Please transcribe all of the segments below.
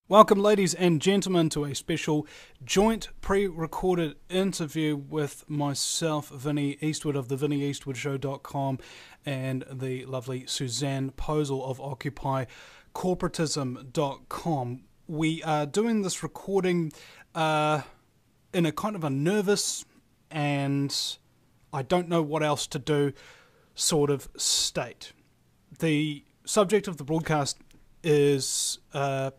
Welcome, ladies and gentlemen, to a special joint pre-recorded interview with myself, Vinny Eastwood of the VinnyEastwoodShow.com, and the lovely Suzanne Posel of OccupyCorporatism.com. We are doing this recording in a kind of a nervous and I don't know what else to do sort of state. The subject of the broadcast is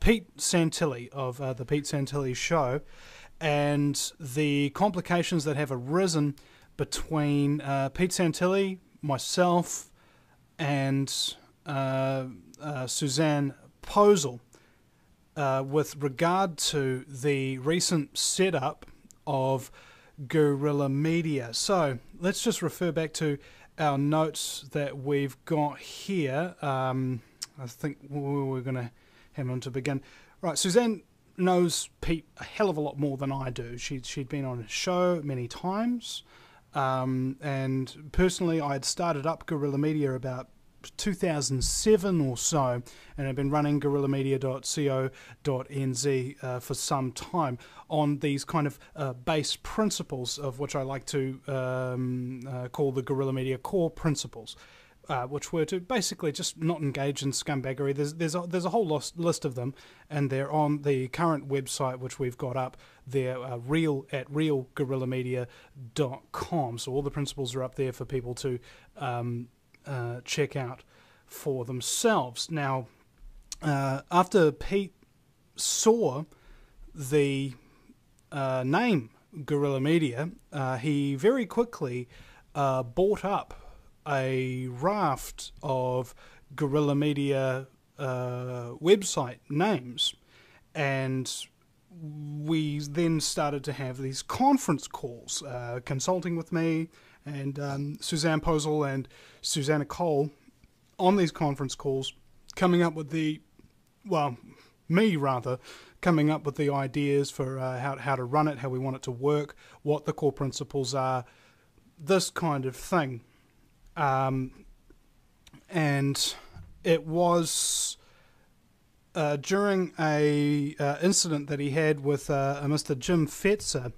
Pete Santilli of the Pete Santilli Show, and the complications that have arisen between Pete Santilli, myself, and Suzanne Posel with regard to the recent setup of guerrilla media. So let's just refer back to our notes that we've got here. I think we're going to have on to begin. Right, Suzanne knows Pete a hell of a lot more than I do. She'd been on his show many times, and personally I had started up Guerrilla Media about 2007 or so, and I've been running guerrillamedia.co.nz for some time on these kind of base principles, of which I like to call the Guerrilla Media core principles. Which were to basically just not engage in scumbaggery. There's a whole list of them, and they're on the current website which we've got up. They're real at realguerrillamedia.com. So all the principles are up there for people to check out for themselves. Now, after Pete saw the name Guerrilla Media, he very quickly bought up a raft of Guerrilla Media website names, and we then started to have these conference calls, consulting with me and Suzanne Posel and Susanna Cole on these conference calls, coming up with coming up with the ideas for how to run it, how we want it to work, what the core principles are, this kind of thing. And it was during a incident that he had with a Mr. Jim Fetzer,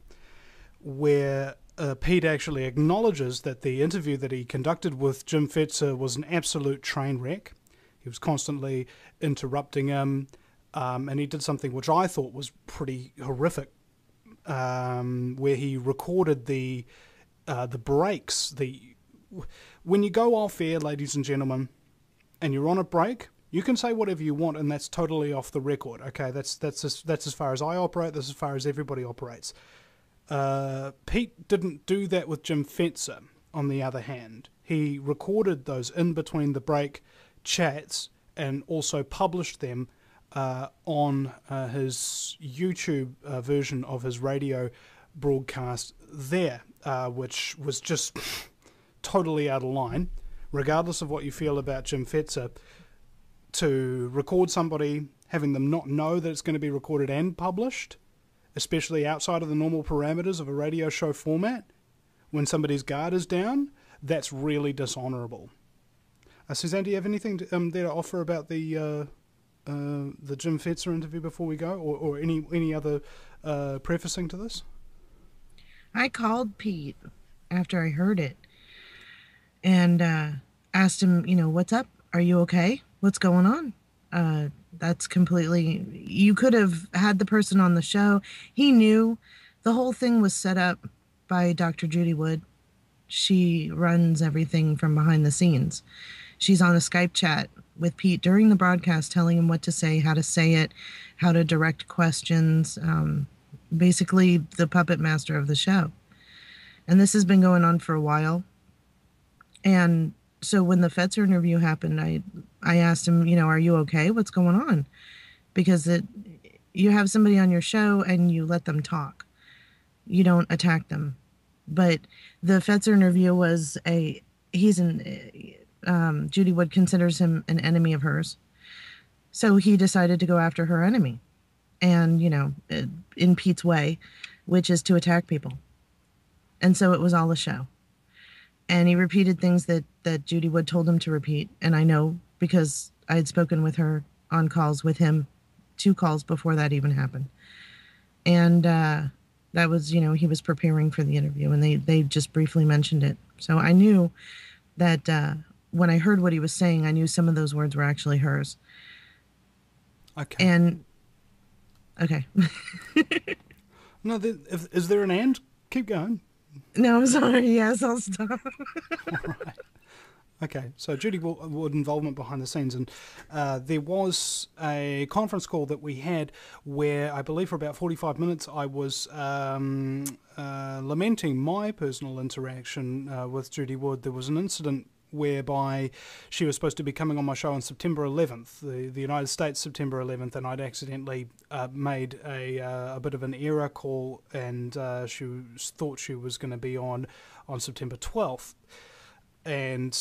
where Pete actually acknowledges that the interview that he conducted with Jim Fetzer was an absolute train wreck. He was constantly interrupting him, and he did something which I thought was pretty horrific, where he recorded the breaks. When you go off air, ladies and gentlemen, and you're on a break, you can say whatever you want, and that's totally off the record. Okay, that's as far as I operate. That's as far as everybody operates. Pete didn't do that with Jim Fetzer. On the other hand, he recorded those in between the break chats and also published them on his YouTube version of his radio broadcast there, which was just totally out of line, regardless of what you feel about Jim Fetzer. To record somebody, having them not know that it's going to be recorded and published, especially outside of the normal parameters of a radio show format, when somebody's guard is down, that's really dishonourable. Suzanne, do you have anything there to offer about the Jim Fetzer interview before we go, or any other prefacing to this? I called Pete after I heard it and asked him, what's up? Are you okay? What's going on? That's completely... You could have had the person on the show. He knew the whole thing was set up by Dr. Judy Wood. She runs everything from behind the scenes. She's on a Skype chat with Pete during the broadcast, telling him what to say, how to say it, how to direct questions. Basically, the puppet master of the show. And this has been going on for a while. And so when the Fetzer interview happened, I asked him, are you okay? What's going on? Because you have somebody on your show and you let them talk. You don't attack them. But the Fetzer interview was Judy Wood considers him an enemy of hers. So he decided to go after her enemy. And, in Pete's way, which is to attack people. And so it was all a show. And he repeated things that Judy Wood told him to repeat. And I know because I had spoken with her on calls with him 2 calls before that even happened. And that was, he was preparing for the interview, and they just briefly mentioned it. So I knew that when I heard what he was saying, I knew some of those words were actually hers. Okay. And okay. No, is there an and? Keep going. No, I'm sorry. Yes, I'll stop. All right. Okay, so Judy Wood involvement behind the scenes, and there was a conference call that we had where I believe for about 45 minutes I was lamenting my personal interaction with Judy Wood. There was an incident whereby she was supposed to be coming on my show on September 11th, the United States September 11th, and I'd accidentally made a bit of an error call, and she thought she was going to be on September 12th. And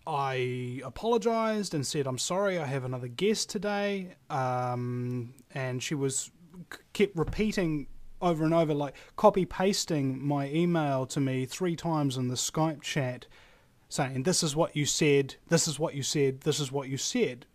I apologised and said, I'm sorry, I have another guest today. And she kept repeating over and over, like copy-pasting my email to me 3 times in the Skype chat, saying, this is what you said, this is what you said, this is what you said.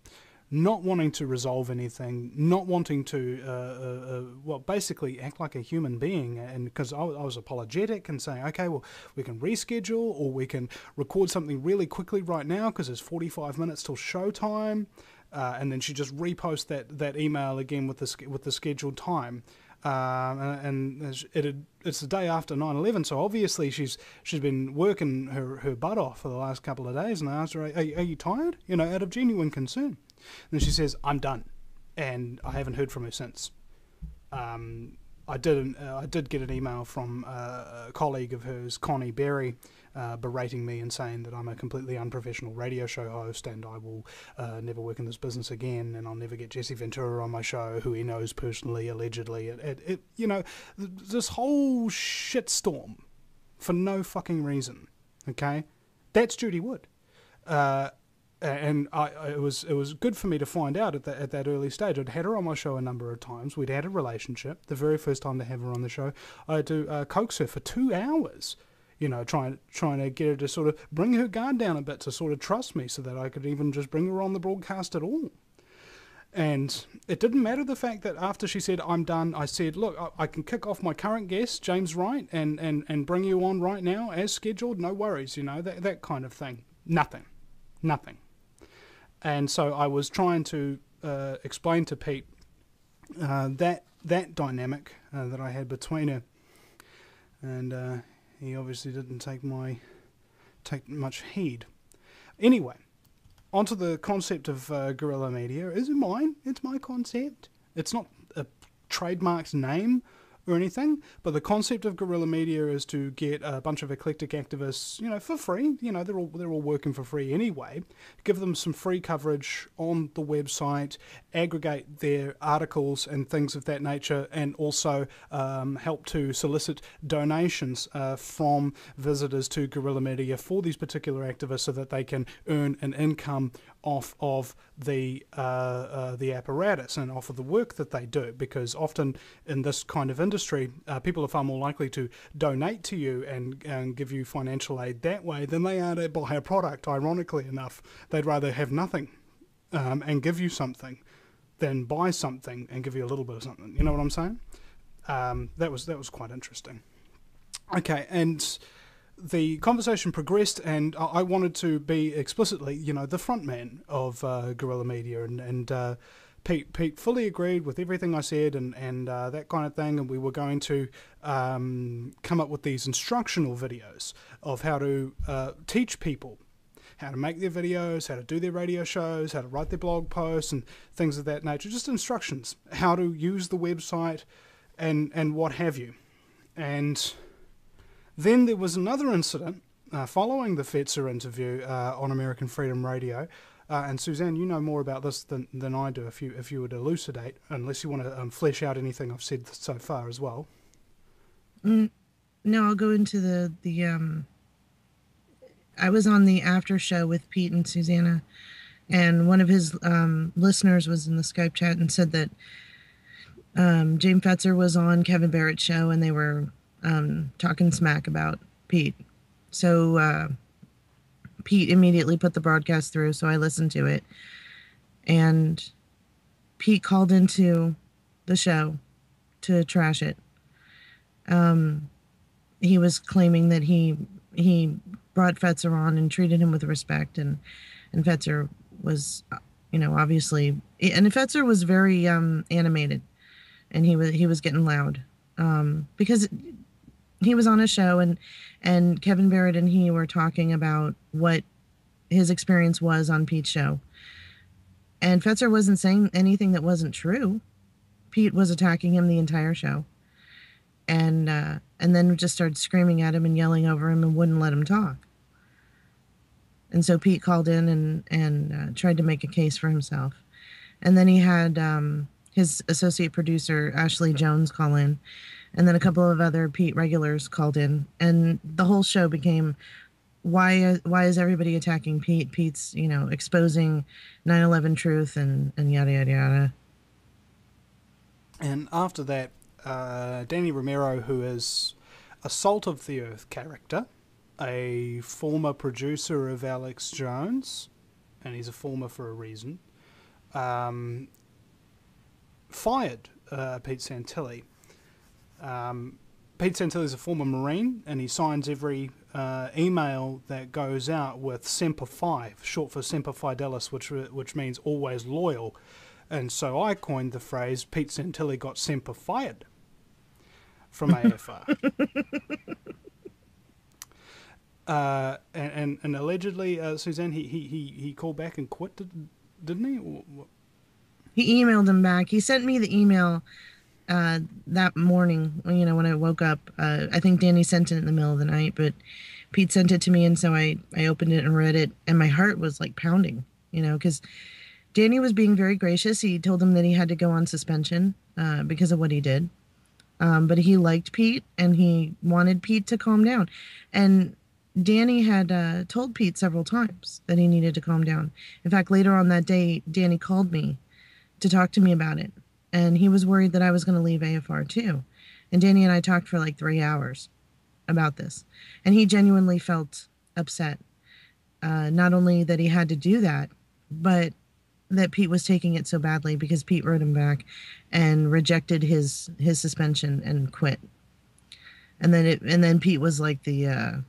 Not wanting to resolve anything, not wanting to, basically act like a human being. And because I was apologetic and saying, okay, well, we can reschedule, or we can record something really quickly right now because it's 45 minutes till showtime. And then she just reposts that email again with the scheduled time. It's the day after 9/11, so obviously she's been working her butt off for the last couple of days. And I asked her, are you tired? Out of genuine concern. And then she says, I'm done, and I haven't heard from her since. I did get an email from a colleague of hers, Connie Berry, berating me and saying that I'm a completely unprofessional radio show host, and I will never work in this business again, and I'll never get Jesse Ventura on my show, who he knows personally, allegedly. This whole shitstorm for no fucking reason. Okay, that's Judy Wood. And it was good for me to find out at that early stage. I'd had her on my show a number of times. We'd had a relationship. The very first time to have her on the show, I had to coax her for 2 hours, trying to get her to sort of bring her guard down a bit, to sort of trust me, so that I could even just bring her on the broadcast at all. And it didn't matter the fact that after she said, I'm done, I said, look, I can kick off my current guest, James Wright, and bring you on right now as scheduled. No worries, that kind of thing. Nothing. And so I was trying to explain to Pete that dynamic that I had between her, and he obviously didn't take much heed. Anyway, onto the concept of guerrilla media. Is it mine? It's my concept. It's not a trademarked name or anything, but the concept of guerrilla media is to get a bunch of eclectic activists, for free. They're all working for free anyway. Give them some free coverage on the website, aggregate their articles and things of that nature, and also help to solicit donations from visitors to guerrilla media for these particular activists, so that they can earn an income off of the apparatus and off of the work that they do. Because often in this kind of industry, people are far more likely to donate to you and give you financial aid that way than they are to buy a product. Ironically enough, they'd rather have nothing and give you something than buy something and give you a little bit of something. You know what I'm saying? That was quite interesting. Okay, and the conversation progressed, and I wanted to be explicitly, the front man of guerrilla media, and Pete fully agreed with everything I said, and that kind of thing, and we were going to come up with these instructional videos of how to teach people how to make their videos, how to do their radio shows, how to write their blog posts, and things of that nature. Just instructions, how to use the website, and what have you. And then there was another incident following the Fetzer interview on American Freedom Radio. And Suzanne, you know more about this than I do, if you would elucidate, unless you want to flesh out anything I've said so far as well. No, I'll go into the I was on the after show with Pete and Susanna, and one of his listeners was in the Skype chat and said that James Fetzer was on Kevin Barrett's show, and they were talking smack about Pete. So Pete immediately put the broadcast through, so I listened to it. And Pete called into the show to trash it. He was claiming that he brought Fetzer on and treated him with respect, and Fetzer was, obviously, and Fetzer was very animated, and he was getting loud, because he was on a show, and Kevin Barrett and he were talking about what his experience was on Pete's show, and Fetzer wasn't saying anything that wasn't true. Pete was attacking him the entire show, and then just started screaming at him and yelling over him and wouldn't let him talk. And so Pete called in and tried to make a case for himself. And then he had his associate producer, Ashley Jones, call in. And then a couple of other Pete regulars called in. And the whole show became, why is everybody attacking Pete? Pete's, exposing 9/11 Truth and yada, yada, yada. And after that, Danny Romero, who is a Salt of the Earth character, a former producer of Alex Jones, and he's a former for a reason, fired Pete Santilli. Pete Santilli is a former Marine, and he signs every email that goes out with Semper Fi, short for Semper Fidelis, which means always loyal. And so I coined the phrase, Pete Santilli got Semper fired from AFR. And allegedly, Suzanne, he called back and quit, didn't he? He emailed him back. He sent me the email that morning, when I woke up. I think Danny sent it in the middle of the night, but Pete sent it to me, and so I opened it and read it, and my heart was like pounding, because Danny was being very gracious. He told him that he had to go on suspension because of what he did. But he liked Pete, and he wanted Pete to calm down. And Danny had told Pete several times that he needed to calm down. In fact, later on that day, Danny called me to talk to me about it. And he was worried that I was going to leave AFR too. And Danny and I talked for like 3 hours about this. And he genuinely felt upset. Not only that he had to do that, but that Pete was taking it so badly because Pete wrote him back and rejected his suspension and quit. And then Pete was like he got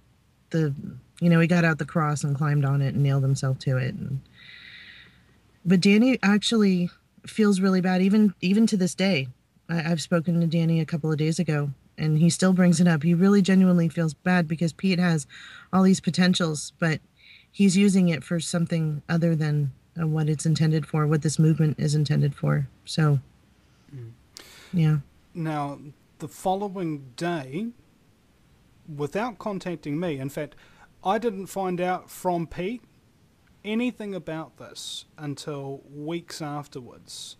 out the cross and climbed on it and nailed himself to it. But Danny actually feels really bad, even to this day. I've spoken to Danny a couple of days ago, and he still brings it up. He really genuinely feels bad because Pete has all these potentials, but he's using it for something other than what it's intended for, what this movement is intended for. So, yeah. Now, the following day, without contacting me, in fact, I didn't find out from Pete anything about this until weeks afterwards.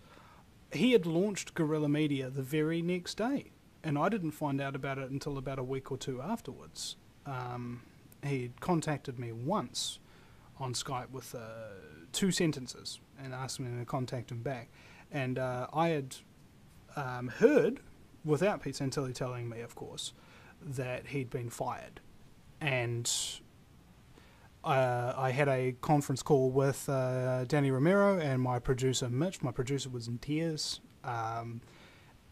He had launched Guerrilla Media the very next day, and I didn't find out about it until about a week or two afterwards. He had contacted me once on Skype with 2 sentences and asked me to contact him back. And I had heard, without Pete Santilli telling me, of course, that he'd been fired. And I had a conference call with Danny Romero and my producer, Mitch. My producer was in tears,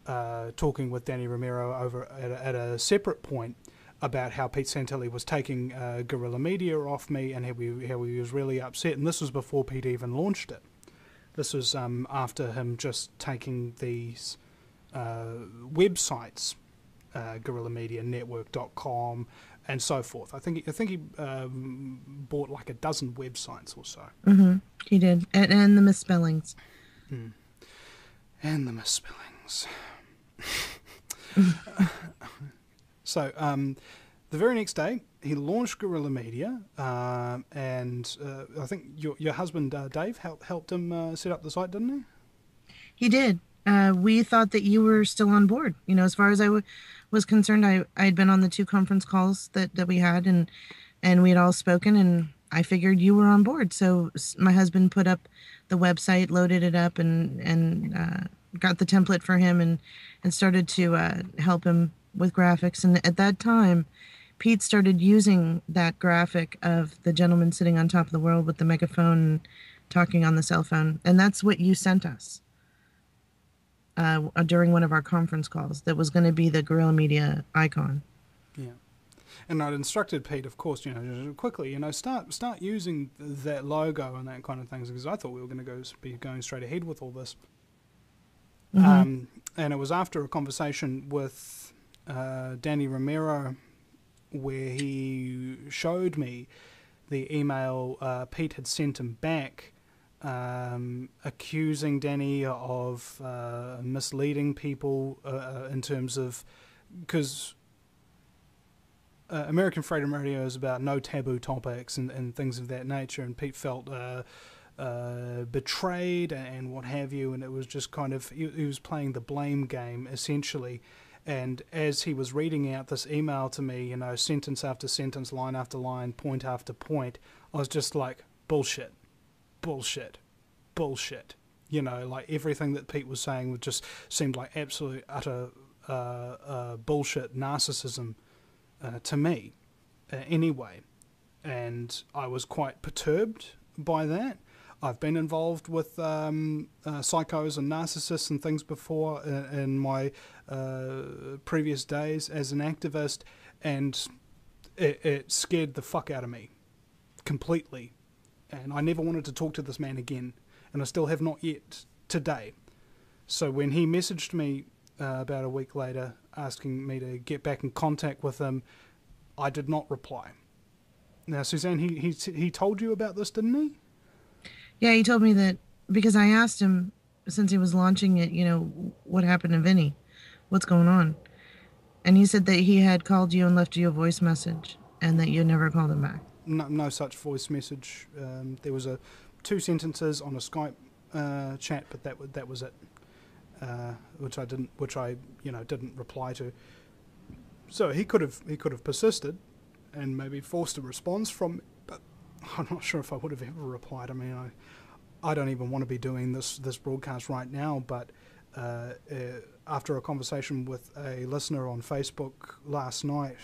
talking with Danny Romero over at a separate point about how Pete Santilli was taking Guerrilla Media off me and how he was really upset. And this was before Pete even launched it. This was after him just taking these websites, guerrillamedianetwork.com and so forth. I think he bought like a dozen websites or so. Mm-hmm. He did. And the misspellings. And the misspellings. So, the very next day, he launched Guerrilla Media, and I think your husband, Dave, helped him set up the site, didn't he? He did. We thought that you were still on board. As far as I was concerned, I had been on the 2 conference calls that we had, and we had all spoken, and I figured you were on board. So my husband put up the website, loaded it up, and got the template for him, and started to help him with graphics. And at that time, Pete started using that graphic of the gentleman sitting on top of the world with the megaphone and talking on the cell phone. And that's what you sent us. during one of our conference calls that was going to be the guerrilla media icon. Yeah. And I'd instructed Pete, of course, quickly, start using that logo and that kind of things, because I thought we were going to be going straight ahead with all this. Mm-hmm. And it was after a conversation with Danny Romero where he showed me the email Pete had sent him back, accusing Danny of misleading people in terms of, because American Freedom Radio is about no taboo topics and things of that nature, and Pete felt betrayed and what have you, and it was just kind of, he was playing the blame game essentially. And as he was reading out this email to me, sentence after sentence, line after line, point after point, I was just like, bullshit, bullshit, bullshit. Like everything that Pete was saying would just seemed like absolute utter bullshit narcissism to me anyway. And I was quite perturbed by that. I've been involved with psychos and narcissists and things before in my previous days as an activist, and it scared the fuck out of me completely. And I never wanted to talk to this man again, and I still have not yet today. So when he messaged me about a week later asking me to get back in contact with him, I did not reply. Now, Suzanne, he told you about this, didn't he? Yeah, he told me that because I asked him, since he was launching it, what happened to Vinny? What's going on? And he said that he had called you and left you a voice message and that you never called him back. No such voice message. There was 2 sentences on a Skype chat, but that was it. Which I didn't reply to. So he could have persisted and maybe forced a response from me, but I'm not sure if I would have ever replied. I mean, I don't even want to be doing this broadcast right now, but after a conversation with a listener on Facebook last night,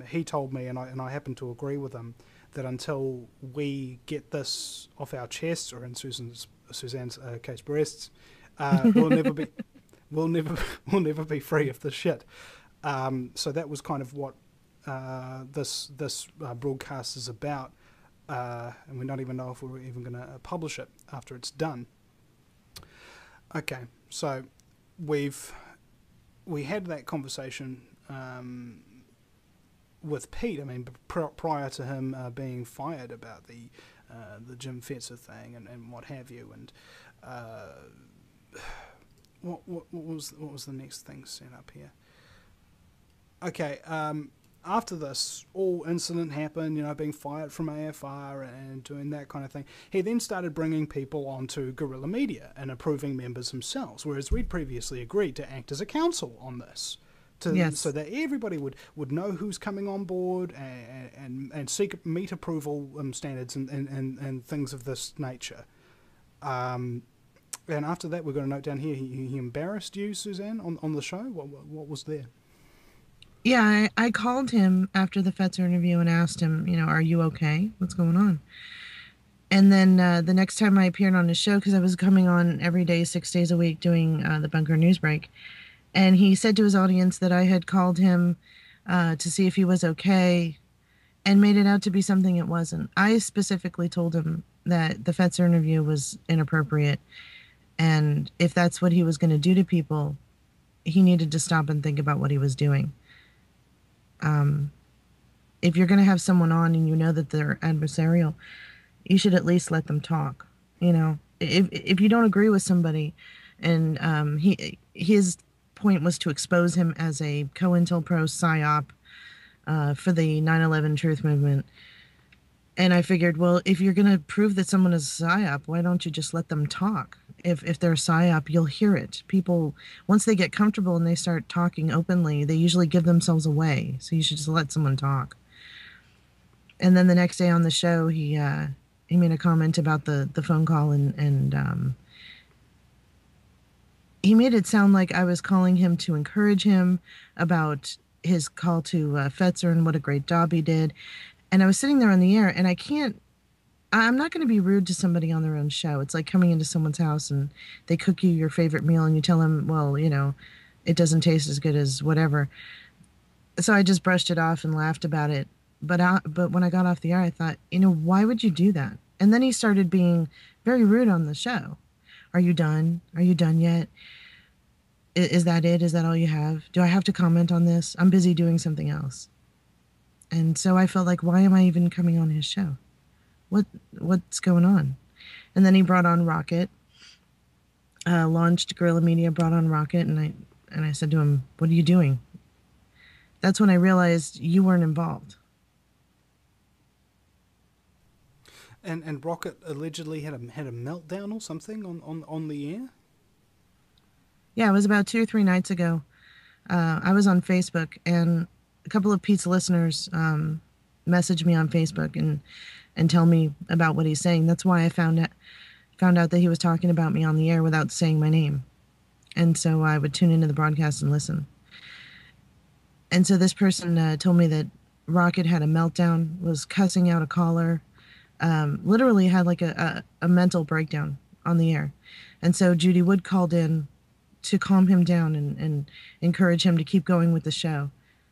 he told me, and I happen to agree with him, that until we get this off our chests, or in Suzanne's case, breasts, we'll never be free of this shit. So that was kind of what this broadcast is about, and we don't even know if we're even going to publish it after it's done. Okay, so we had that conversation with Pete. I mean, prior to him being fired about the Jim Fetzer thing and what have you, and what was the next thing set up here? Okay, after this all incident happened, being fired from AFR and doing that kind of thing, he then started bringing people onto guerrilla media and approving members himself, whereas we'd previously agreed to act as a council on this, so that everybody would know who's coming on board and meet approval standards and things of this nature. And after that, we've got a note down here. He embarrassed you, Suzanne, on the show. What was there? Yeah, I called him after the Fetzer interview and asked him, are you okay? What's going on? And then the next time I appeared on his show, because I was coming on every day, 6 days a week, doing the Bunker News Break, and he said to his audience that I had called him to see if he was okay, and made it out to be something it wasn't. I specifically told him that the Fetzer interview was inappropriate, and if that's what he was going to do to people, he needed to stop and think about what he was doing. If you're going to have someone on and you know that they're adversarial, you should at least let them talk. If you don't agree with somebody, and his point was to expose him as a COINTELPRO psyop for the 9/11 Truth movement. And I figured, well, if you're going to prove that someone is a psyop, why don't you just let them talk? If they're a psyop, you'll hear it. People, once they get comfortable and they start talking openly, they usually give themselves away. So you should just let someone talk. And then the next day on the show, he made a comment about the phone call, and he made it sound like I was calling him to encourage him about his call to Fetzer and what a great job he did. And I was sitting there on the air, and I can't I'm not going to be rude to somebody on their own show. It's like coming into someone's house and they cook you your favorite meal and you tell them, well, it doesn't taste as good as whatever. So I just brushed it off and laughed about it. But when I got off the air, I thought, why would you do that? And then he started being very rude on the show. Are you done? Are you done yet? Is that it? Is that all you have? Do I have to comment on this? I'm busy doing something else. And so I felt like, why am I even coming on his show? What what's going on? And then he brought on Rocket, launched Guerrilla Media, brought on Rocket, and I said to him, "What are you doing?" That's when I realized you weren't involved. And Rocket allegedly had a meltdown or something on the air. Yeah, it was about 2 or 3 nights ago. I was on Facebook, and a couple of Pete's listeners messaged me on Facebook and tell me about what he's saying. That's why I found out that he was talking about me on the air without saying my name. And so I would tune into the broadcast and listen. And so this person told me that Rocket had a meltdown, was cussing out a caller, literally had like a mental breakdown on the air. And so Judy Wood called in to calm him down and encourage him to keep going with the show,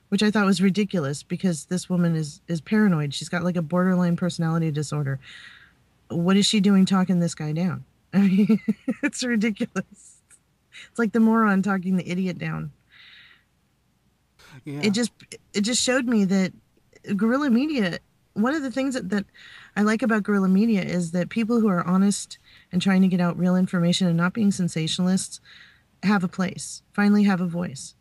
which I thought was ridiculous because this woman is paranoid. She's got like a borderline personality disorder. What is she doing talking this guy down? I mean, it's ridiculous. It's like the moron talking the idiot down. Yeah. It just showed me that guerrilla media, one of the things that I like about guerrilla media is that people who are honest and trying to get out real information and not being sensationalists have a place, finally have a voice.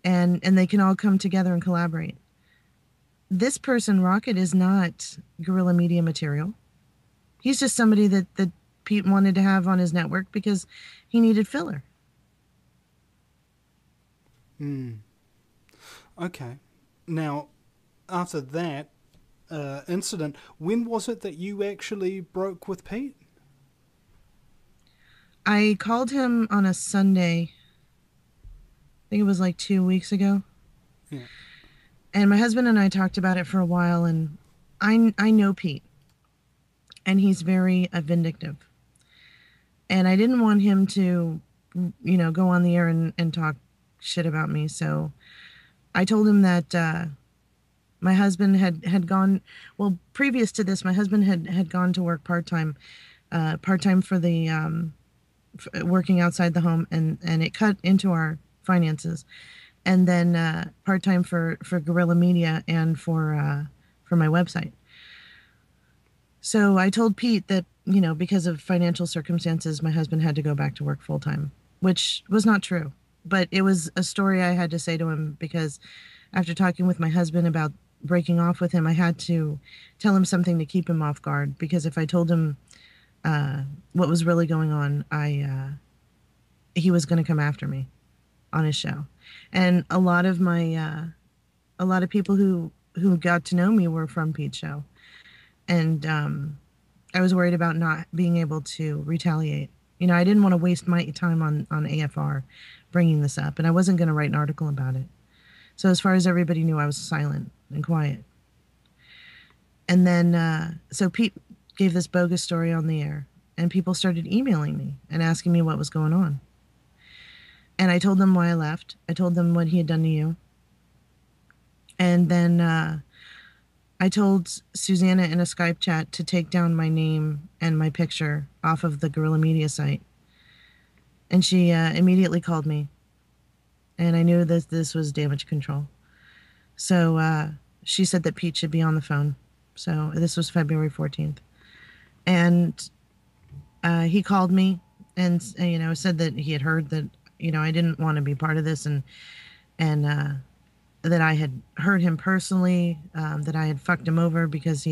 And they can all come together and collaborate. This person, Rocket, is not guerrilla media material. He's just somebody that Pete wanted to have on his network because he needed filler. Okay. Now, after that incident, when was it that you actually broke with Pete? I called him on a Sunday. I think it was like 2 weeks ago. Yeah. And my husband and I talked about it for a while, and I know Pete, and he's very vindictive. And I didn't want him to, go on the air and talk shit about me. So I told him that my husband had gone, well, previous to this, my husband had gone to work part-time for the working outside the home, and it cut into our finances. And then part-time for Guerrilla Media and for my website. So I told Pete that, because of financial circumstances, my husband had to go back to work full-time, which was not true. But it was a story I had to say to him because after talking with my husband about breaking off with him, I had to tell him something to keep him off guard, because if I told him what was really going on, he was going to come after me on his show. And a lot of people who got to know me were from Pete's show. And I was worried about not being able to retaliate. I didn't want to waste my time on AFR bringing this up, and I wasn't going to write an article about it. So as far as everybody knew, I was silent and quiet. And then, so Pete gave this bogus story on the air, and people started emailing me and asking me what was going on. And I told them why I left. I told them what he had done to you. And then I told Susanna in a Skype chat to take down my name and my picture off of the Guerrilla Media site. And she immediately called me. And I knew that this was damage control. So she said that Pete should be on the phone. So this was February 14th. And he called me and, said that he had heard that, I didn't want to be part of this, and that I had hurt him personally, that I had fucked him over because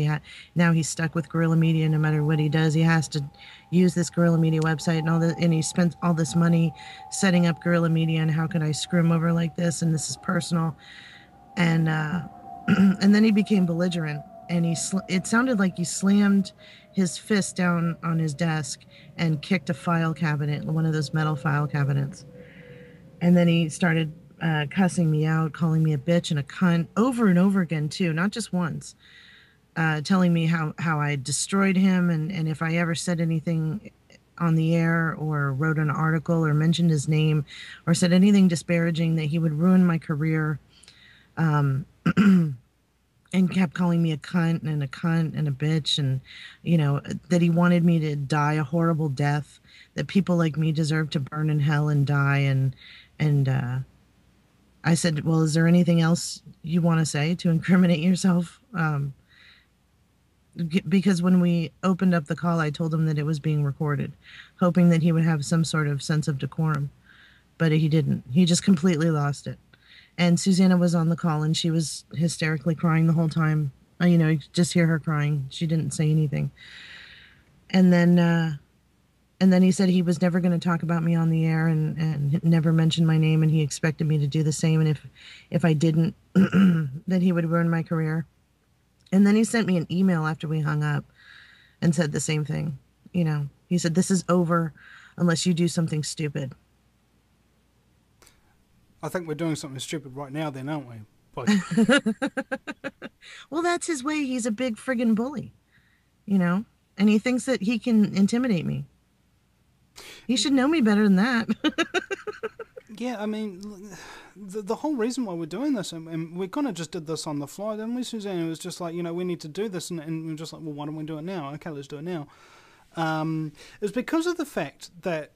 now he's stuck with Guerrilla Media. No matter what he does, he has to use this Guerrilla Media website and he spent all this money setting up Guerrilla Media, and how could I screw him over like this? And this is personal. And and then he became belligerent, and it sounded like he slammed his fist down on his desk and kicked a file cabinet, one of those metal file cabinets. And then he started cussing me out, calling me a bitch and a cunt over and over again too, not just once. telling me how I destroyed him, and if I ever said anything on the air or wrote an article or mentioned his name or said anything disparaging, that he would ruin my career. Um, and kept calling me a cunt and a cunt and a bitch, and that he wanted me to die a horrible death, that people like me deserve to burn in hell and die. And I said, well, is there anything else you want to say to incriminate yourself? Because when we opened up the call, I told him that it was being recorded, hoping that he would have some sort of sense of decorum, but he didn't. He just completely lost it. And Susanna was on the call, and she was hysterically crying the whole time. You just hear her crying. She didn't say anything. And then he said he was never going to talk about me on the air, and never mention my name, and he expected me to do the same. And if I didn't, that he would ruin my career. And then he sent me an email after we hung up and said the same thing. He said, this is over unless you do something stupid. I think we're doing something stupid right now then, aren't we? Well, that's his way. He's a big friggin' bully, and he thinks that he can intimidate me. He should know me better than that. Yeah, I mean, the whole reason why we're doing this, and we kind of just did this on the fly, didn't we, Suzanne? It was just like, we need to do this, and we're just like, well, why don't we do it now? Okay, let's do it now. It's because of the fact that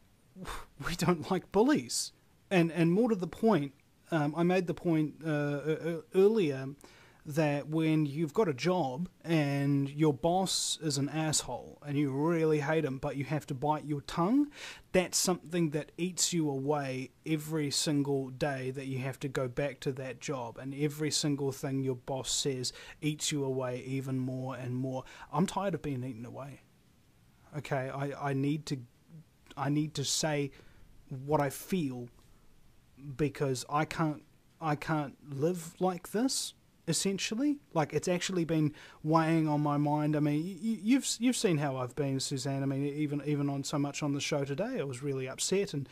we don't like bullies. And more to the point, I made the point earlier that when you've got a job and your boss is an asshole and you really hate him, but you have to bite your tongue, that's something that eats you away every single day that you have to go back to that job. And every single thing your boss says eats you away even more and more. I'm tired of being eaten away. Okay, I need to say what I feel, because I can't live like this. Essentially, like, it's actually been weighing on my mind. I mean, you've seen how I've been, Suzanne. I mean, even on so much on the show today, I was really upset, and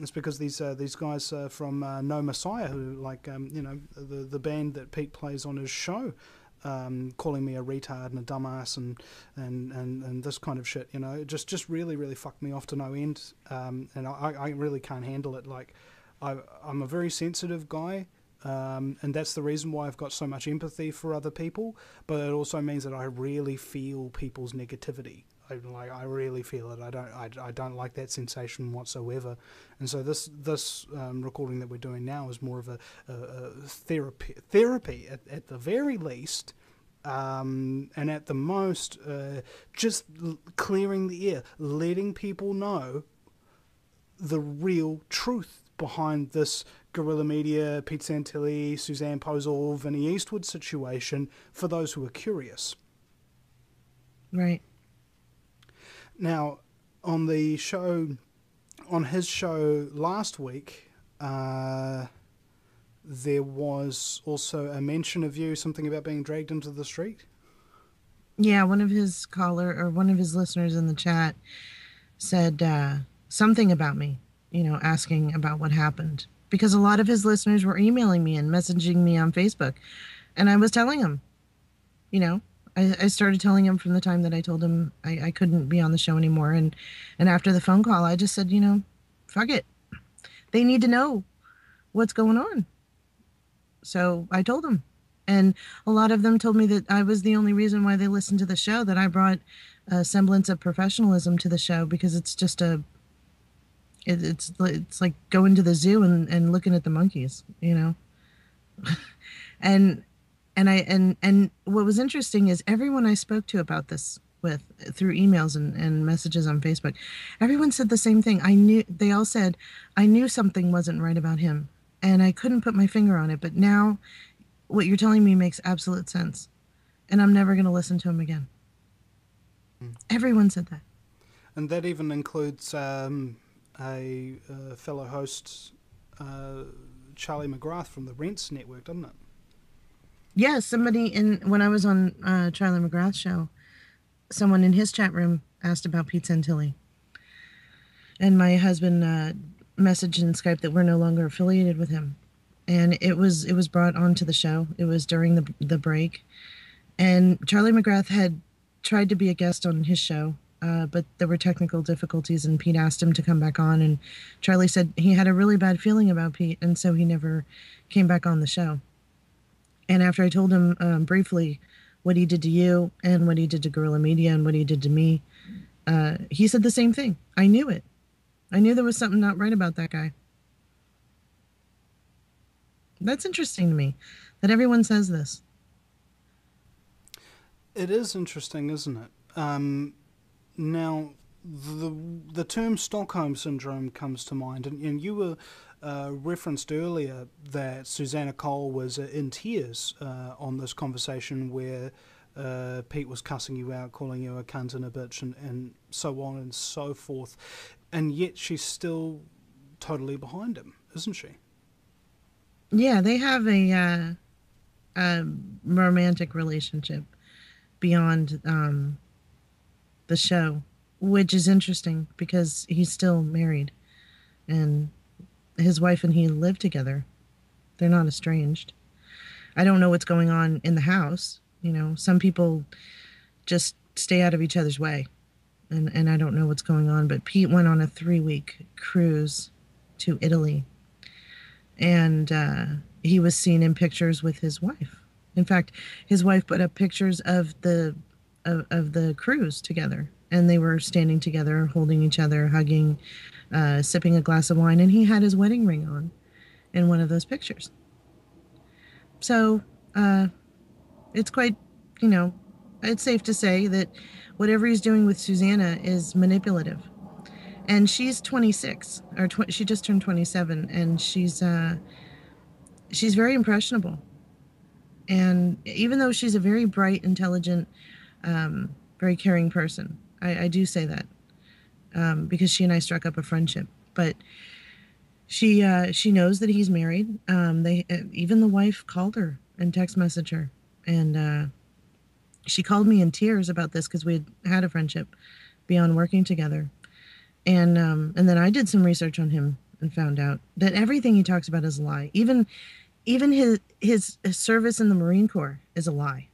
it's because these guys from No Messiah, who, like, the band that Pete plays on his show, calling me a retard and a dumbass and this kind of shit, just really fucked me off to no end, and I really can't handle it. Like, I'm a very sensitive guy. And that's the reason why I've got so much empathy for other people, but it also means that I really feel people's negativity. I really feel it. I don't like that sensation whatsoever. And so this recording that we're doing now is more of a therapy at the very least, and at the most, just clearing the air, letting people know the real truth behind this guerrilla media, Pete Santilli, Suzanne Posel, Vinnie Eastwood situation, for those who are curious. Right. Now, on his show last week, there was also a mention of you, something about being dragged into the street. Yeah, one of his listeners in the chat said something about me, asking about what happened. Because a lot of his listeners were emailing me and messaging me on Facebook. And I was telling him, I started telling him from the time that I told him I couldn't be on the show anymore. And after the phone call, I just said, fuck it. They need to know what's going on. So I told them. And a lot of them told me that I was the only reason why they listened to the show, that I brought a semblance of professionalism to the show, because it's just it's like going to the zoo and looking at the monkeys, and what was interesting is everyone I spoke to about this with through emails and messages on Facebook, everyone said the same thing. They all said, I knew something wasn't right about him and I couldn't put my finger on it, but now what you're telling me makes absolute sense and I'm never going to listen to him again. Everyone said that. And that even includes a fellow host, Charlie McGrath from the Rents Network, doesn't it? Yeah, when I was on Charlie McGrath's show, someone in his chat room asked about Pete Santilli. And my husband messaged in Skype that we're no longer affiliated with him. And it was brought onto the show. It was during the break. And Charlie McGrath had tried to be a guest on his show, but there were technical difficulties, and Pete asked him to come back on. And Charlie said he had a really bad feeling about Pete, and so he never came back on the show. And after I told him briefly what he did to you and what he did to Guerrilla Media and what he did to me, he said the same thing. I knew it. I knew there was something not right about that guy. That's interesting to me that everyone says this. It is interesting, isn't it? Now, the term Stockholm Syndrome comes to mind, and you were referenced earlier that Susanna Cole was in tears on this conversation where Pete was cussing you out, calling you a cunt and a bitch, and so on and so forth, and yet she's still totally behind him, isn't she? Yeah, they have a romantic relationship beyond the show, which is interesting because he's still married and his wife and he live together. They're not estranged. I don't know what's going on in the house. You know, some people just stay out of each other's way, and I don't know what's going on. But Pete went on a 3-week cruise to Italy, and he was seen in pictures with his wife. In fact, his wife put up pictures of the cruise together, and they were standing together, holding each other, hugging, sipping a glass of wine, and he had his wedding ring on in one of those pictures. So it's quite, it's safe to say that whatever he's doing with Susanna is manipulative. And she's 26, or she just turned 27, and she's very impressionable. And even though she's a very bright, intelligent, very caring person, I do say that because she and I struck up a friendship. But she knows that he's married. Even the wife called her and text messaged her, and she called me in tears about this because we had a friendship beyond working together. And then I did some research on him and found out that everything he talks about is a lie. Even his service in the Marine Corps is a lie.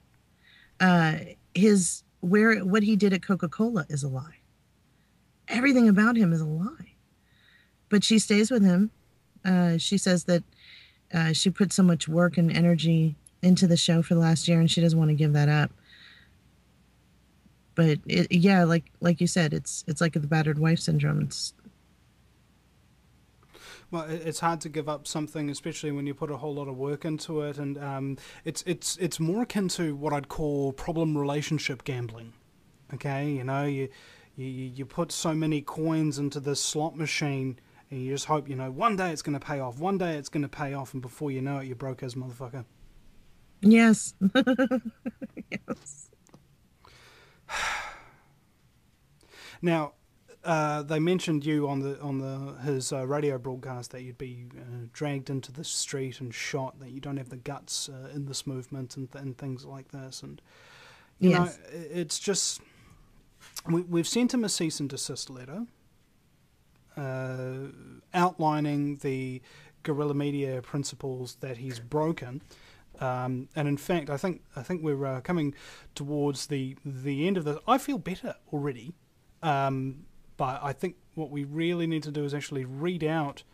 What he did at Coca-Cola is a lie. Everything about him is a lie. But she stays with him. She says that she put so much work and energy into the show for the last year, and she doesn't want to give that up. But like you said, it's like the battered wife syndrome. Well, it's hard to give up something, especially when you put a whole lot of work into it, and it's more akin to what I'd call problem relationship gambling. Okay, you put so many coins into this slot machine, and you just hope one day it's going to pay off. One day it's going to pay off, and before you know it, you're broke as a motherfucker. Yes. Yes. Now, they mentioned you on his radio broadcast that you'd be dragged into the street and shot, that you don't have the guts in this movement and things like this. And you know, it's just we've sent him a cease and desist letter outlining the guerrilla media principles that he's broken. And in fact, I think we're coming towards the end of this. I feel better already. But I think what we really need to do is actually read out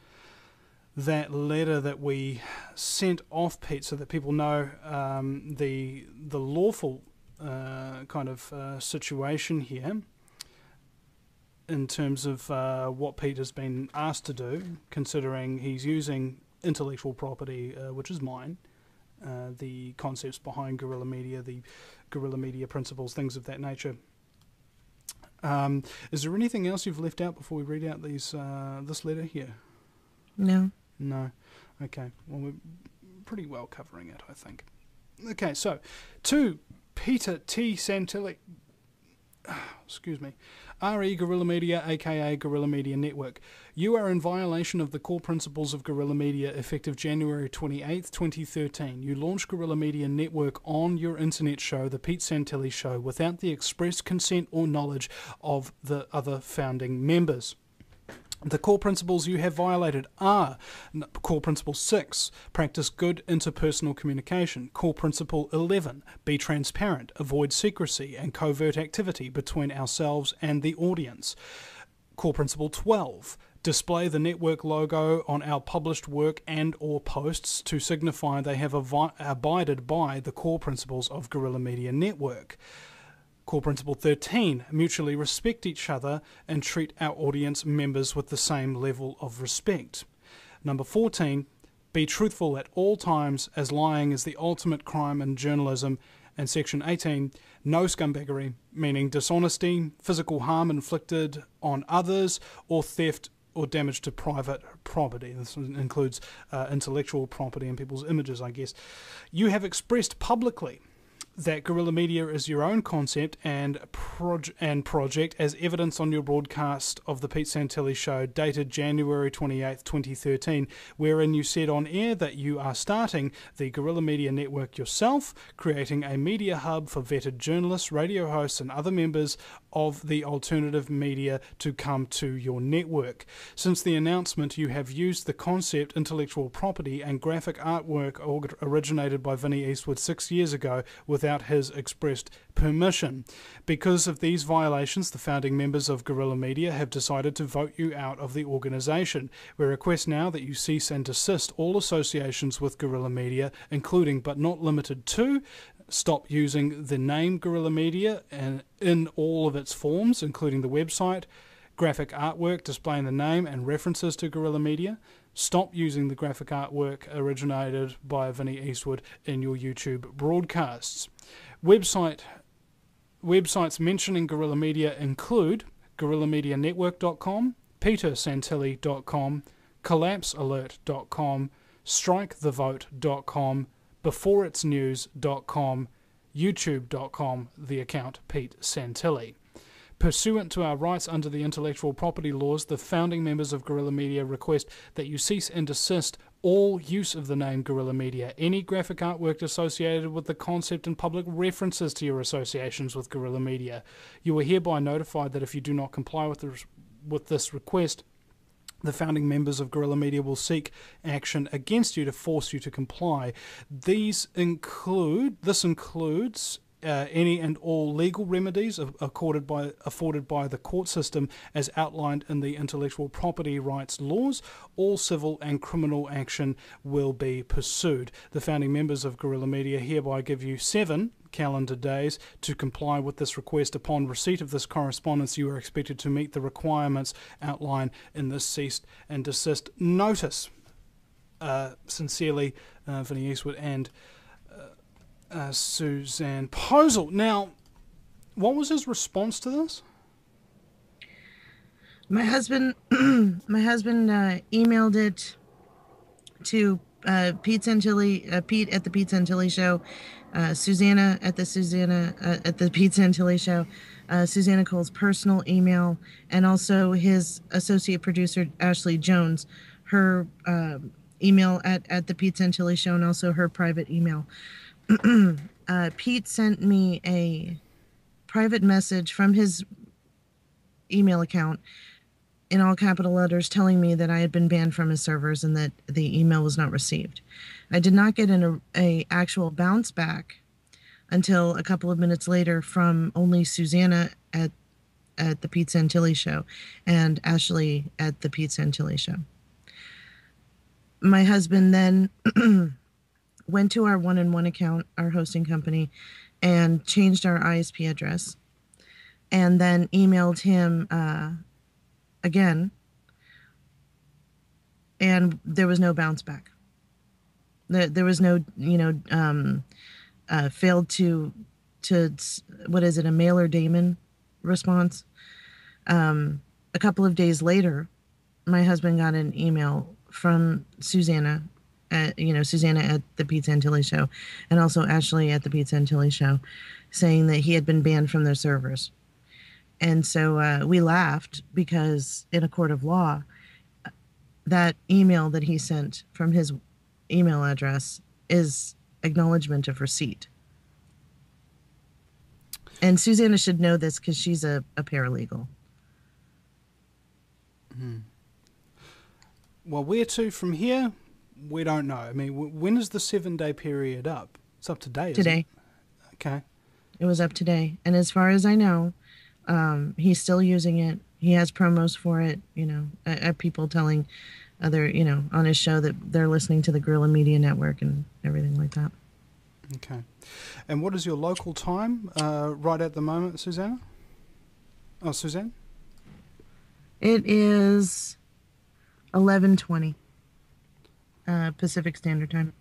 that letter that we sent off, Pete, so that people know the lawful kind of situation here in terms of what Pete has been asked to do, considering he's using intellectual property, which is mine, the concepts behind guerrilla media, the guerrilla media principles, things of that nature. Is there anything else you've left out before we read out this letter here? No. No. Okay. Well, we're pretty well covering it, I think. Okay, so to Peter T. Santilli, excuse me, RE Guerrilla Media, aka Guerrilla Media Network. You are in violation of the core principles of Guerrilla Media effective January 28th, 2013. You launched Guerrilla Media Network on your internet show, The Pete Santilli Show, without the express consent or knowledge of the other founding members. The core principles you have violated are core principle 6, practice good interpersonal communication. Core principle 11, be transparent, avoid secrecy and covert activity between ourselves and the audience. Core principle 12, display the network logo on our published work and or posts to signify they have abided by the core principles of Guerrilla Media Network. Core principle 13, mutually respect each other and treat our audience members with the same level of respect. Number 14, be truthful at all times, as lying is the ultimate crime in journalism. And section 18, no scumbaggery, meaning dishonesty, physical harm inflicted on others, or theft or damage to private property. This includes intellectual property and people's images, I guess. You have expressed publicly that Guerrilla Media is your own concept and project, as evidence on your broadcast of the Pete Santilli Show dated January 28th, 2013, wherein you said on air that you are starting the Guerrilla Media Network yourself, creating a media hub for vetted journalists, radio hosts and other members of the alternative media to come to your network. Since the announcement, you have used the concept, intellectual property and graphic artwork originated by Vinnie Eastwood 6 years ago without his expressed permission. Because of these violations, the founding members of Guerrilla Media have decided to vote you out of the organisation. We request now that you cease and desist all associations with Guerrilla Media, including but not limited to stop using the name Guerrilla Media and in all of its forms, including the website, graphic artwork displaying the name and references to Guerrilla Media. Stop using the graphic artwork originated by Vinnie Eastwood in your YouTube broadcasts. Websites mentioning Guerrilla Media include guerrillamedianetwork.com, petersantilli.com, collapsealert.com, strikethevote.com, beforeitsnews.com, youtube.com, the account Pete Santilli. Pursuant to our rights under the intellectual property laws, the founding members of Guerrilla Media request that you cease and desist all use of the name Guerrilla Media, any graphic artwork associated with the concept and public references to your associations with Guerrilla Media. You are hereby notified that if you do not comply with this request, the founding members of Guerrilla Media will seek action against you to force you to comply. This includes any and all legal remedies afforded by the court system as outlined in the intellectual property rights laws. All civil and criminal action will be pursued. The founding members of Guerrilla Media hereby give you 7 calendar days to comply with this request. Upon receipt of this correspondence, you are expected to meet the requirements outlined in this cease and desist notice. Sincerely, Vinnie Eastwood and Suzanne Posel. Now, what was his response to this? My husband emailed it to Pete Santilli, Pete at the Pete Santilli Show, Susanna at the Pete Santilli Show, Susanna Cole's personal email, and also his associate producer Ashley Jones, her email at the Pete Santilli Show, and also her private email. Pete sent me a private message from his email account in all capital letters telling me that I had been banned from his servers and that the email was not received. I did not get an actual bounce back until a couple of minutes later from only Susanna at the Pete Santilli Show and Ashley at the Pete Santilli Show. My husband then went to our 1&1 account, our hosting company, and changed our ISP address, and then emailed him again, and there was no bounce back. There was no, failed to what is it, a mailer Damon response. A couple of days later, my husband got an email from Susanna, Susanna at the Pete Santilli Show, and also Ashley at the Pete Santilli Show, saying that he had been banned from their servers. And so we laughed because in a court of law, that email that he sent from his email address is acknowledgement of receipt. And Susanna should know this because she's a paralegal. Mm-hmm. Well, where to from here? We don't know. I mean, when is the 7-day period up? It's up today, isn't Today. it? Okay. It was up today. And as far as I know, he's still using it. He has promos for it, people telling other, on his show that they're listening to the Guerrilla Media Network and everything like that. Okay. And what is your local time right at the moment, Susanna? Oh, Suzanne? It is 11:20 Pacific Standard Time.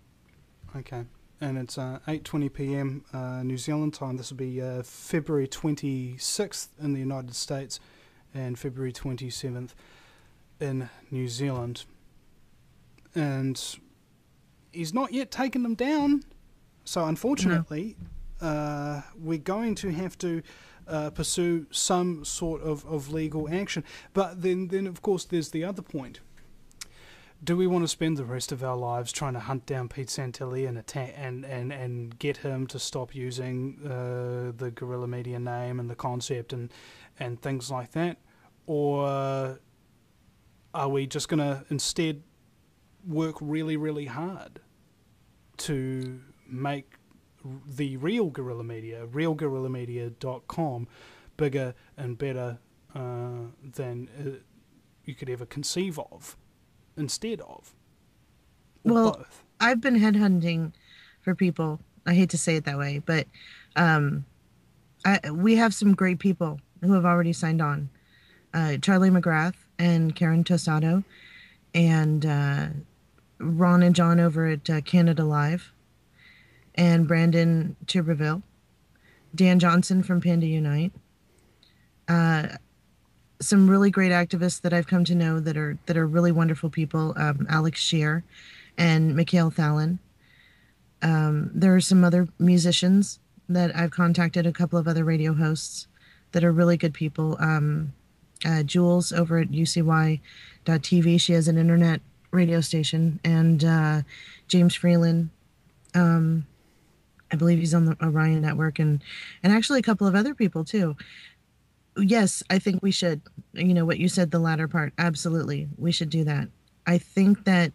Okay. And it's 8:20 p.m. New Zealand time. This will be February 26th in the United States and February 27th in New Zealand. And he's not yet taken them down. So unfortunately, we're going to have to pursue some sort of legal action. But then of course, there's the other point. Do we want to spend the rest of our lives trying to hunt down Pete Santilli and attack and get him to stop using the Guerrilla Media name and the concept and things like that? Or are we just going to instead work really, really hard to make the real Guerrilla Media, realguerrillamedia.com, bigger and better than you could ever conceive of instead of? Or well, both? I've been headhunting for people. I hate to say it that way, but we have some great people who have already signed on. Charlie McGrath and Karen Tosado and Ron and John over at Canada Live, and Brandon Tuberville, Dan Johnson from Panda Unite, some really great activists that I've come to know that are really wonderful people, Alex Shear and Mikhail Thalen. There are some other musicians that I've contacted, a couple of other radio hosts that are really good people. Jules over at UCY.TV, she has an internet radio station, and James Freeland, I believe he's on the Orion Network, and actually a couple of other people too. Yes, I think we should, what you said, the latter part, absolutely, we should do that. I think that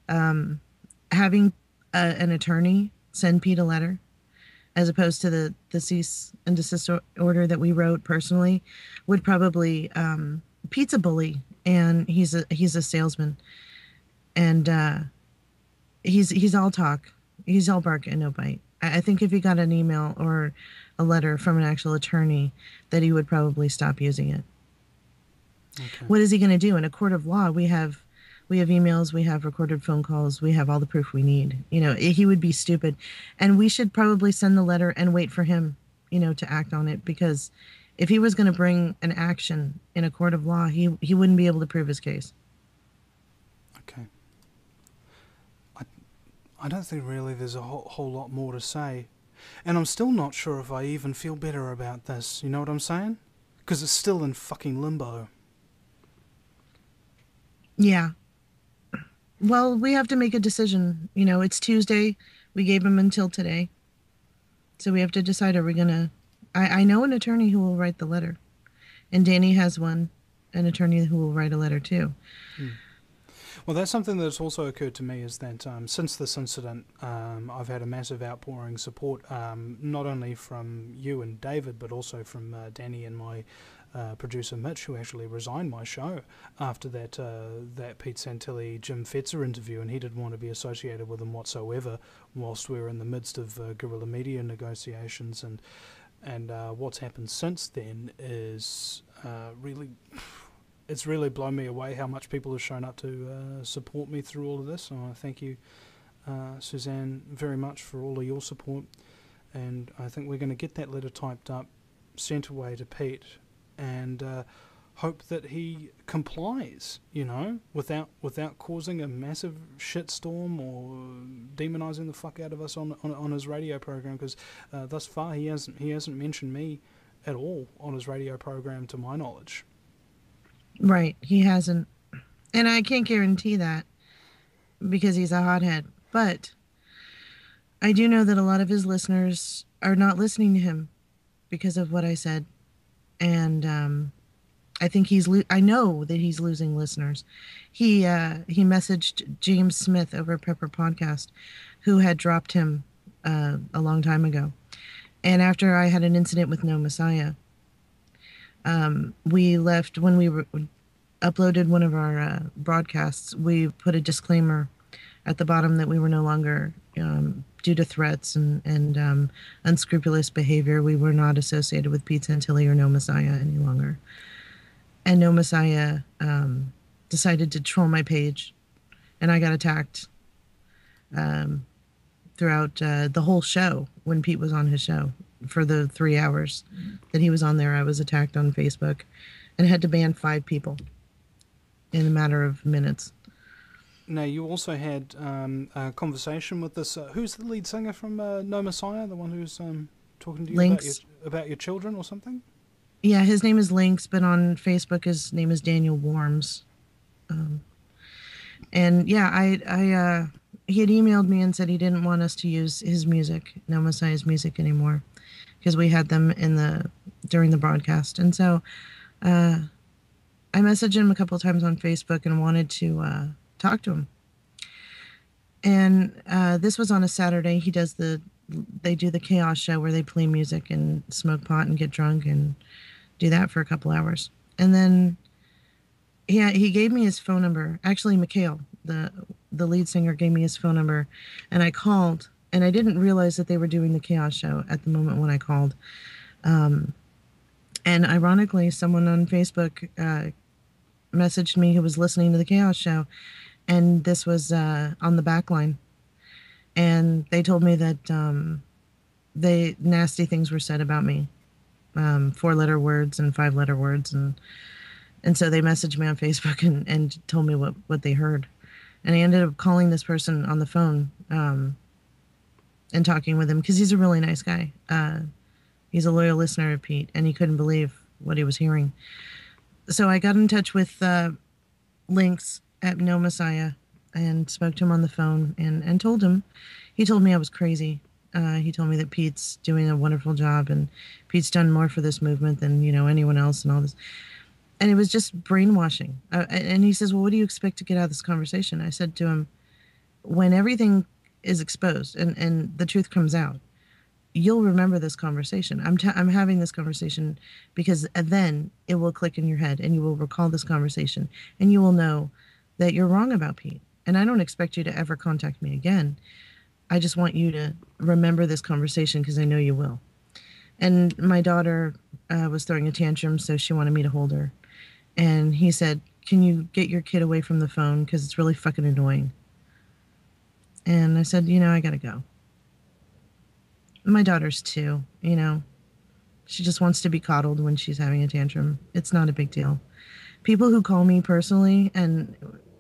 having an attorney send Pete a letter, as opposed to the cease and desist order that we wrote personally, would probably, Pete's a bully, and he's a salesman, and he's all talk, he's all bark and no bite. I think if he got an email or a letter from an actual attorney, that he would probably stop using it. Okay. What is he going to do? In a court of law, we have emails, we have recorded phone calls, we have all the proof we need. He would be stupid. And we should probably send the letter and wait for him, to act on it, because if he was going to bring an action in a court of law, he wouldn't be able to prove his case. Okay. I don't think really there's a whole lot more to say. And I'm still not sure if I even feel better about this. You know what I'm saying? Because it's still in fucking limbo. Yeah. Well, we have to make a decision. It's Tuesday. We gave him until today. So we have to decide, are we going to... I know an attorney who will write the letter. And Danny has an attorney who will write a letter too. Well, that's something that's also occurred to me, is that since this incident, I've had a massive outpouring support, not only from you and David, but also from Danny and my producer Mitch, who actually resigned my show after that Pete Santilli Jim Fetzer interview, and he didn't want to be associated with him whatsoever whilst we were in the midst of guerrilla media negotiations. And what's happened since then is really... It's really blown me away how much people have shown up to support me through all of this. So I thank you, Suzanne, very much for all of your support. And I think we're going to get that letter typed up, sent away to Pete, and hope that he complies, without causing a massive shitstorm or demonising the fuck out of us on his radio program. Because thus far he hasn't mentioned me at all on his radio program, to my knowledge. Right, he hasn't. And I can't guarantee that because he's a hothead. But I do know that a lot of his listeners are not listening to him because of what I said. And I think I know that he's losing listeners. He messaged James Smith over Pepper Podcast, who had dropped him a long time ago. And after I had an incident with No Messiah, we left when we uploaded one of our broadcasts. We put a disclaimer at the bottom that we were no longer, due to threats and unscrupulous behavior, we were not associated with Pete Santilli or No Messiah any longer. And No Messiah decided to troll my page, and I got attacked throughout the whole show when Pete was on his show. For the 3 hours that he was on there, I was attacked on Facebook and had to ban 5 people in a matter of minutes. Now, you also had a conversation with this... who's the lead singer from No Messiah? The one who's talking to you about your children or something? Yeah, his name is Lynx, but on Facebook his name is Daniel Warms. And yeah, he had emailed me and said he didn't want us to use his music, No Messiah's music, anymore, because we had them during the broadcast. And so I messaged him a couple of times on Facebook and wanted to talk to him. And this was on a Saturday. They do the Chaos show where they play music and smoke pot and get drunk and do that for a couple hours. And then he gave me his phone number. Actually, Mikhail, the lead singer, gave me his phone number, and I called, and I didn't realize that they were doing the Chaos show at the moment when I called. And ironically, someone on Facebook messaged me who was listening to the Chaos show, and this was on the back line. And they told me that nasty things were said about me, 4-letter words and 5-letter words, and so they messaged me on Facebook and told me what they heard. And I ended up calling this person on the phone and talking with him, because he's a really nice guy. He's a loyal listener of Pete, and he couldn't believe what he was hearing. So I got in touch with Lynx at No Messiah and spoke to him on the phone and told him. He told me I was crazy. He told me that Pete's doing a wonderful job, and Pete's done more for this movement than anyone else and all this. And it was just brainwashing. And he says, well, what do you expect to get out of this conversation? I said to him, when everything is exposed and the truth comes out, you'll remember this conversation. I'm having this conversation because then it will click in your head, and you will recall this conversation, and you will know that you're wrong about Pete. And I don't expect you to ever contact me again. I just want you to remember this conversation, because I know you will. And my daughter was throwing a tantrum, so she wanted me to hold her. And he said, can you get your kid away from the phone, because it's really fucking annoying. And I said, I gotta go. My daughter's 2, She just wants to be coddled when she's having a tantrum. It's not a big deal. People who call me personally, and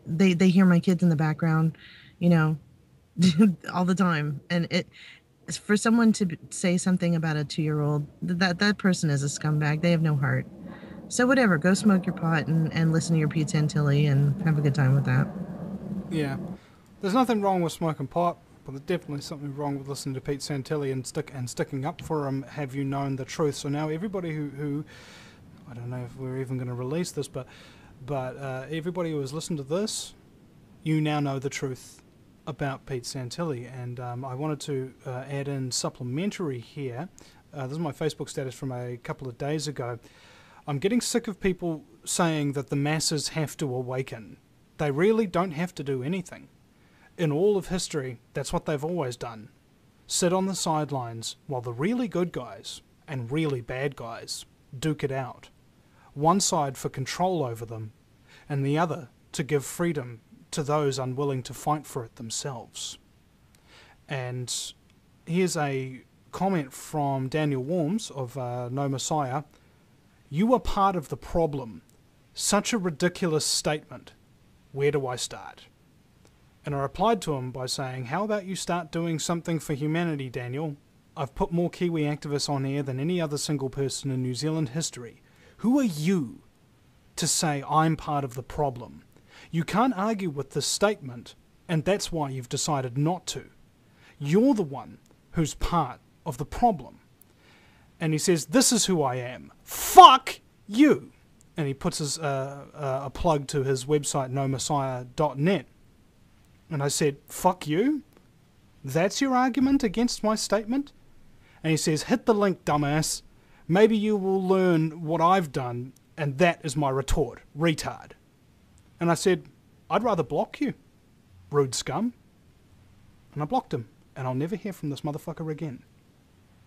they hear my kids in the background, all the time. And for someone to say something about a 2-year-old, that person is a scumbag. They have no heart. So whatever, go smoke your pot and listen to your Pete Santilli and have a good time with that. Yeah. There's nothing wrong with smoking pot, but there's definitely something wrong with listening to Pete Santilli and sticking up for him. Have you known the truth? So now everybody who I don't know if we're even going to release this, but everybody who has listened to this, you now know the truth about Pete Santilli. And I wanted to add in supplementary here. This is my Facebook status from a couple of days ago. I'm getting sick of people saying that the masses have to awaken. They really don't have to do anything. In all of history, that's what they've always done. Sit on the sidelines while the really good guys and really bad guys duke it out. One side for control over them, and the other to give freedom to those unwilling to fight for it themselves. And here's a comment from Daniel Warms of No Messiah. You are part of the problem. Such a ridiculous statement. Where do I start? And I replied to him by saying, how about you start doing something for humanity, Daniel? I've put more Kiwi activists on air than any other single person in New Zealand history. Who are you to say I'm part of the problem? You can't argue with this statement, and that's why you've decided not to. You're the one who's part of the problem. And he says, this is who I am. Fuck you! And he puts his a plug to his website, nomessiah.net. And I said, fuck you? That's your argument against my statement? And he says, hit the link, dumbass. Maybe you will learn what I've done, and that is my retort. Retard. And I said, I'd rather block you, rude scum. And I blocked him, and I'll never hear from this motherfucker again.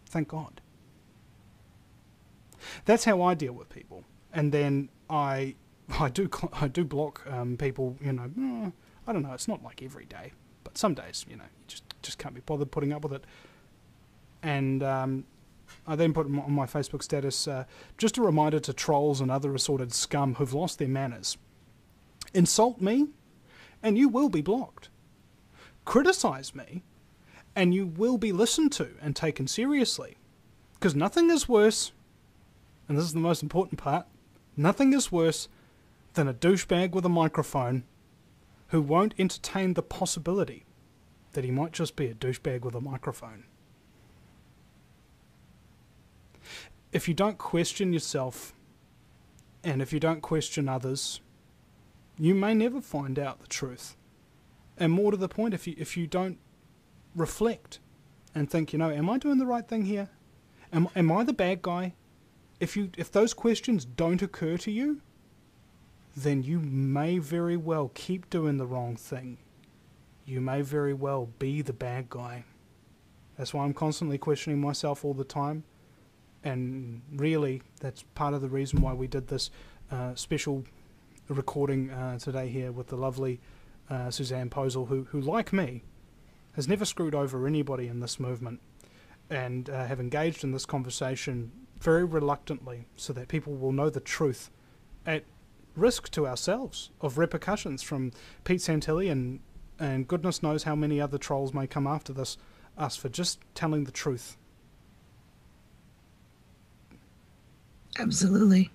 Thank God. That's how I deal with people. And then I do block people, you know, I don't know, it's not like every day, but some days, you know, you just can't be bothered putting up with it. And I then put on my Facebook status, just a reminder to trolls and other assorted scum who've lost their manners. Insult me, and you will be blocked. Criticize me, and you will be listened to and taken seriously. Because nothing is worse, and this is the most important part, nothing is worse than a douchebag with a microphone who won't entertain the possibility that he might just be a douchebag with a microphone. If you don't question yourself, and if you don't question others, you may never find out the truth. And more to the point, if you don't reflect and think, you know, am I doing the right thing here? Am I the bad guy? If those questions don't occur to you, then you may very well keep doing the wrong thing. You may very well be the bad guy. That's why I'm constantly questioning myself all the time. And really, that's part of the reason why we did this special recording today here with the lovely Suzanne Posel, who, like me, has never screwed over anybody in this movement, and have engaged in this conversation very reluctantly so that people will know the truth at risk to ourselves of repercussions from Pete Santilli and goodness knows how many other trolls may come after us for just telling the truth. Absolutely.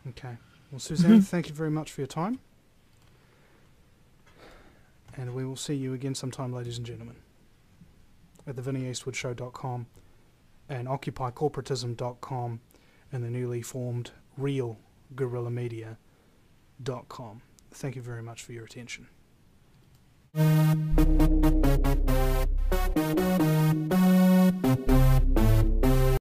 Okay. Well, Suzanne, thank you very much for your time. And we will see you again sometime, ladies and gentlemen, at thevinnieeastwoodshow.com and occupycorporatism.com and the newly formed Real Guerrilla Media.com. Thank you very much for your attention.